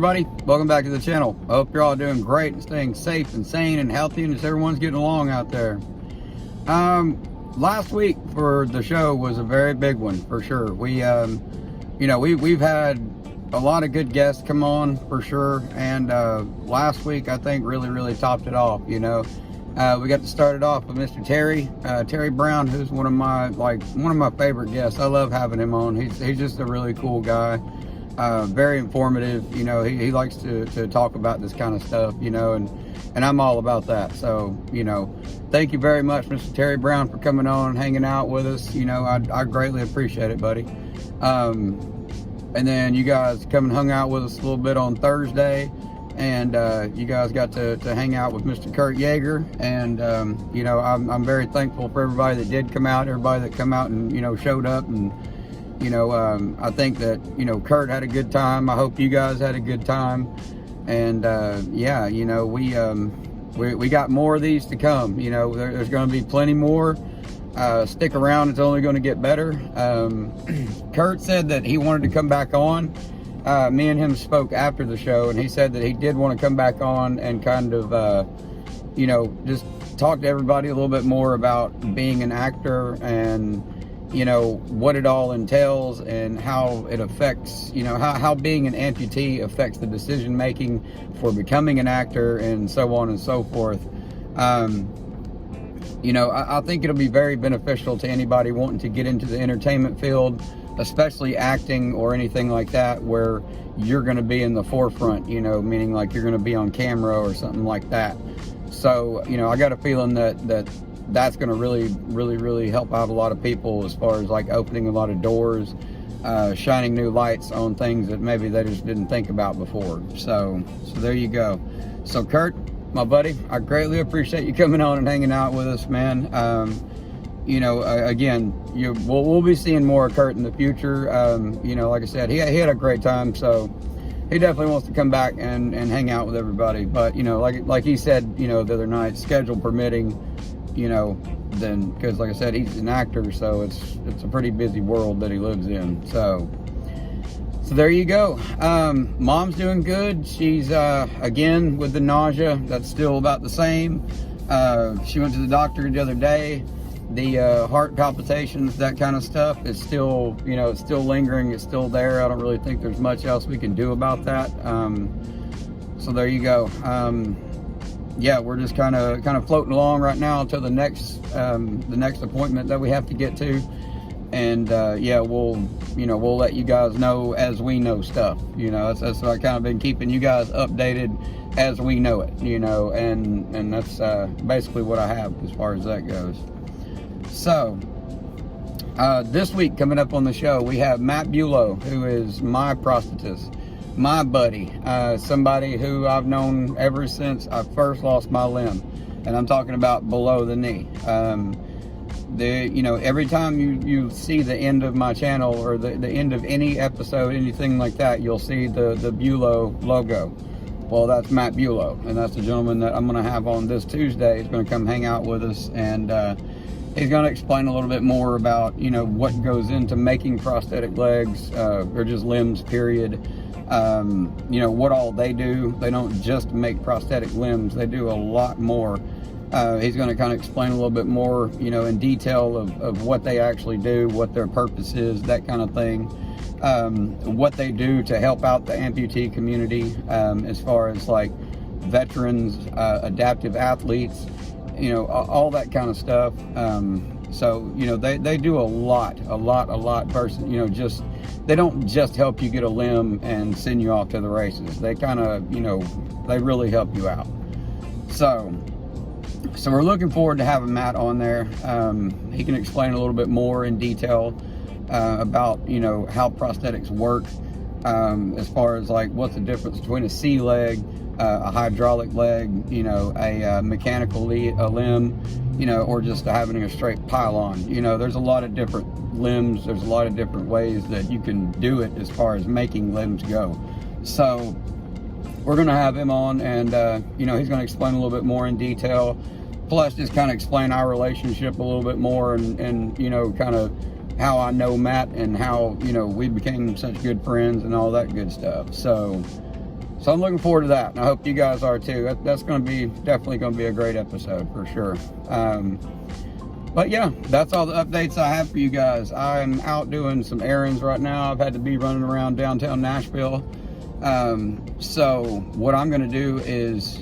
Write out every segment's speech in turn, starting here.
everybody, welcome back to the channel. I hope you're all doing great and staying safe and sane and healthy, and everyone's getting along out there. Last week for the show was a very big one for sure. We've had a lot of good guests come on for sure, and last week I think really topped it off. We got to start it off with Mr. Terry Brown, who's one of my favorite guests. I love having him on. He's just a really cool guy. Very informative. He likes to talk about this kind of stuff, and I'm all about that. So, thank you very much, Mr. Terry Brown, for coming on and hanging out with us. I greatly appreciate it, buddy. And then you guys come and hung out with us a little bit on Thursday, and you guys got to hang out with Mr. Kurt Yeager, and I'm very thankful for everybody that did come out, everybody that come out and showed up, and I think that Kurt had a good time. I hope you guys had a good time, and we got more of these to come. There's going to be plenty more. Stick around, it's only going to get better. Kurt said that he wanted to come back on. Me and him spoke after the show, and he said that he did want to come back on and kind of just talk to everybody a little bit more about being an actor, and what it all entails, and how it affects, how being an amputee affects the decision making for becoming an actor, and so on and so forth. I think it'll be very beneficial to anybody wanting to get into the entertainment field, especially acting or anything like that, where you're going to be in the forefront, meaning like you're going to be on camera or something like that. So, I got a feeling that's going to really help out a lot of people, as far as like opening a lot of doors, shining new lights on things that maybe they just didn't think about before. So there you go. So Kurt, my buddy, I greatly appreciate you coming on and hanging out with us, man. Again, we'll be seeing more of Kurt in the future. Like I said, he had a great time, so he definitely wants to come back and hang out with everybody. But like he said, the other night, schedule permitting, then, because like I said, he's an actor, so it's a pretty busy world that he lives in. So there you go. Mom's doing good. She's again with the nausea, that's still about the same. She went to the doctor the other day. The heart palpitations, that kind of stuff, is still, it's still lingering, it's still there. I don't really think there's much else we can do about that. So there you go. We're just kind of floating along right now until the next appointment that we have to get to, and we'll let you guys know as we know stuff. That's what I kind of been keeping you guys updated as we know it. And that's basically what I have as far as that goes. So this week coming up on the show, we have Matt Bulow, who is my prosthetist, my buddy, somebody who I've known ever since I first lost my limb, and I'm talking about below the knee. Every time you see the end of my channel, or the end of any episode, anything like that, you'll see the Bulow logo. Well, that's Matt Bulow, and that's the gentleman that I'm going to have on this Tuesday. He's going to come hang out with us, and he's going to explain a little bit more about what goes into making prosthetic legs, or just limbs, period. What all they do. They don't just make prosthetic limbs, they do a lot more. He's going to kind of explain a little bit more, in detail of what they actually do, what their purpose is, that kind of thing. What they do to help out the amputee community, as far as like veterans, adaptive athletes, all that kind of stuff. So they do a lot versus just, they don't just help you get a limb and send you off to the races. They kind of they really help you out. So we're looking forward to having Matt on there. He can explain a little bit more in detail about how prosthetics work, as far as like what's the difference between a C leg, a hydraulic leg, a mechanical limb, or just having a straight pylon. There's a lot of different limbs, there's a lot of different ways that you can do it as far as making limbs go. So we're going to have him on, and he's going to explain a little bit more in detail, plus just kind of explain our relationship a little bit more, and kind of how I know Matt, and how we became such good friends and all that good stuff. So So I'm looking forward to that, and I hope you guys are too. That's going to be definitely going to be a great episode for sure. But yeah, that's all the updates I have for you guys. I'm out doing some errands right now. I've had to be running around downtown Nashville. So what I'm going to do is,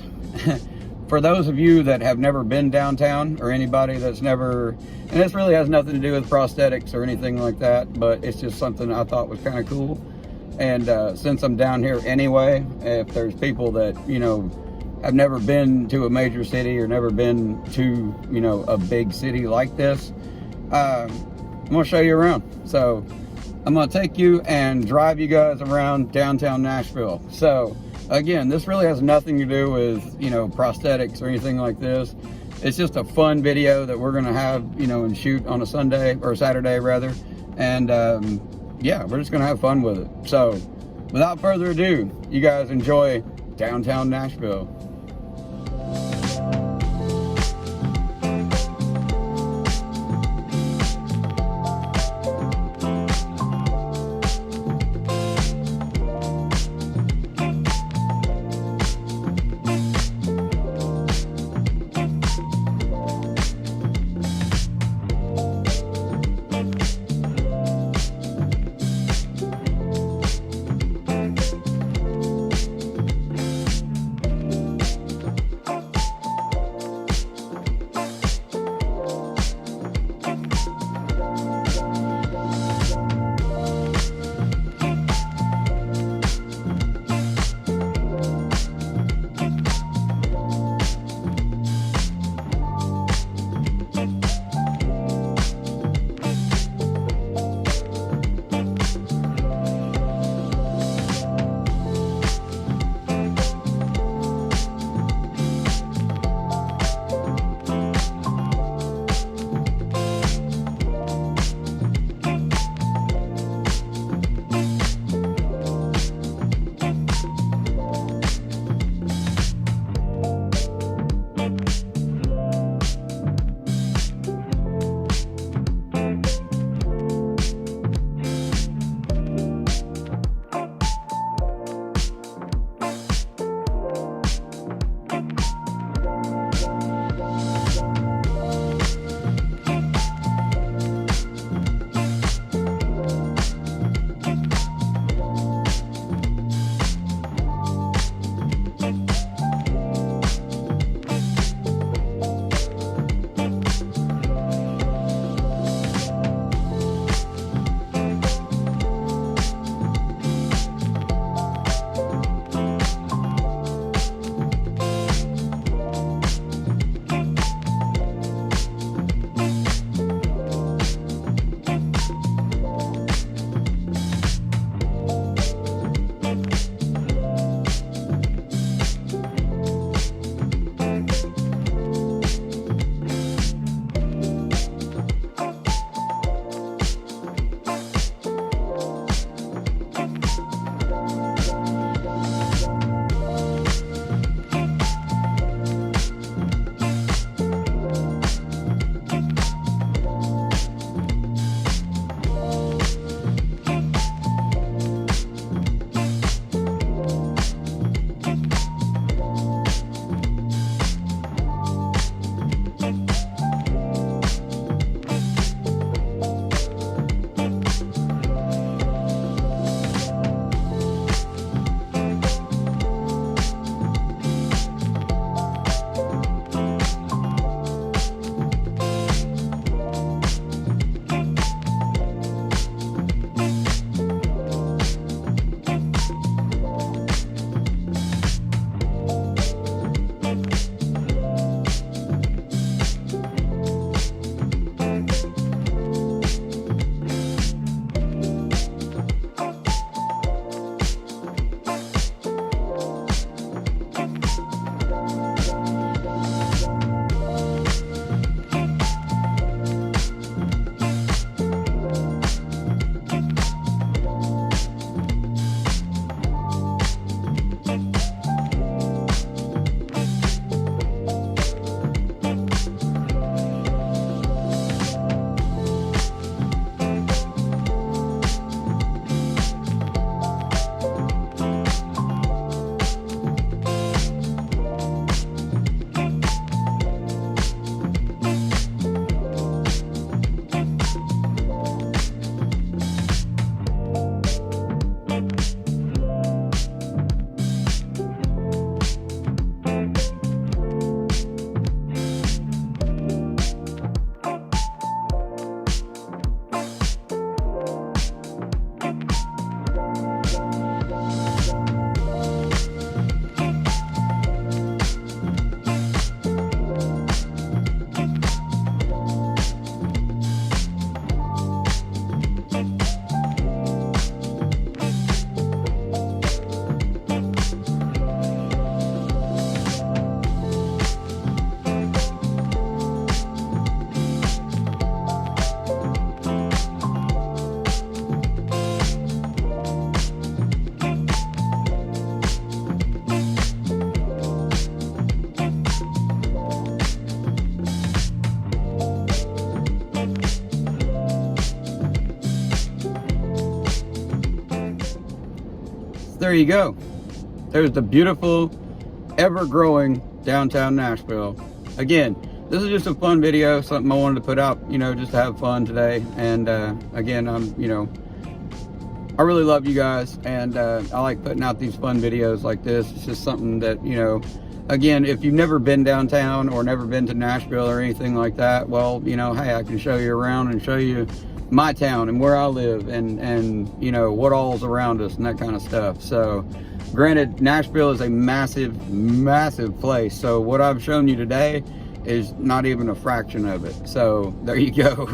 for those of you that have never been downtown, or anybody that's never, and this really has nothing to do with prosthetics or anything like that, but it's just something I thought was kind of cool. And since I'm down here anyway, if there's people that, you know, have never been to a major city or never been to, you know, a big city like this, I'm going to show you around. So I'm going to take you and drive you guys around downtown Nashville. So again, this really has nothing to do with, you know, prosthetics or anything like this. It's just a fun video that we're going to have, you know, and shoot on a Sunday, or Saturday rather. And yeah, we're just going to have fun with it. So without further ado, you guys enjoy downtown Nashville. there you go. There's the beautiful, ever-growing downtown Nashville. Again, this is just a fun video, something I wanted to put out, you know, just to have fun today. And again, I really love you guys, and I like putting out these fun videos like this. It's just something that, you know, again, if you've never been downtown or never been to Nashville or anything like that, well, you know, hey, I can show you around and show you my town and where I live, and you know, what all's around us and that kind of stuff. So granted, Nashville is a massive place, so what I've shown you today is not even a fraction of it. So there you go.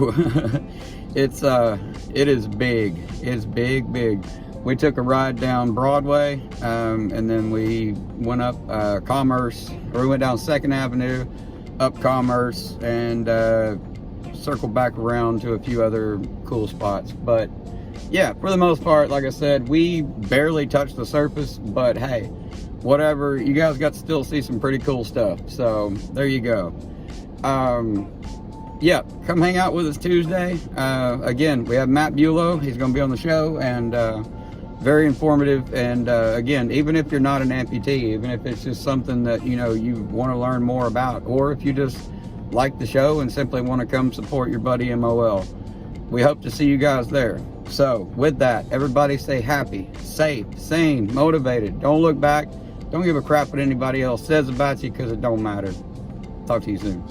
It is big. It's big. We took a ride down Broadway, and then we went up Commerce, or we went down 2nd Avenue, up Commerce, and circled back around to a few other cool spots. But yeah, for the most part, like I said, we barely touched the surface, but hey, whatever, you guys got to still see some pretty cool stuff. So there you go. Yeah, come hang out with us Tuesday. Again, we have Matt Bulow. He's going to be on the show, and very informative. And again, even if you're not an amputee, even if it's just something that, you know, you want to learn more about, or if you just like the show and simply want to come support your buddy MOL, we hope to see you guys there. So with that, everybody stay happy, safe, sane, motivated. Don't look back. Don't give a crap what anybody else says about you, because it don't matter. Talk to you soon.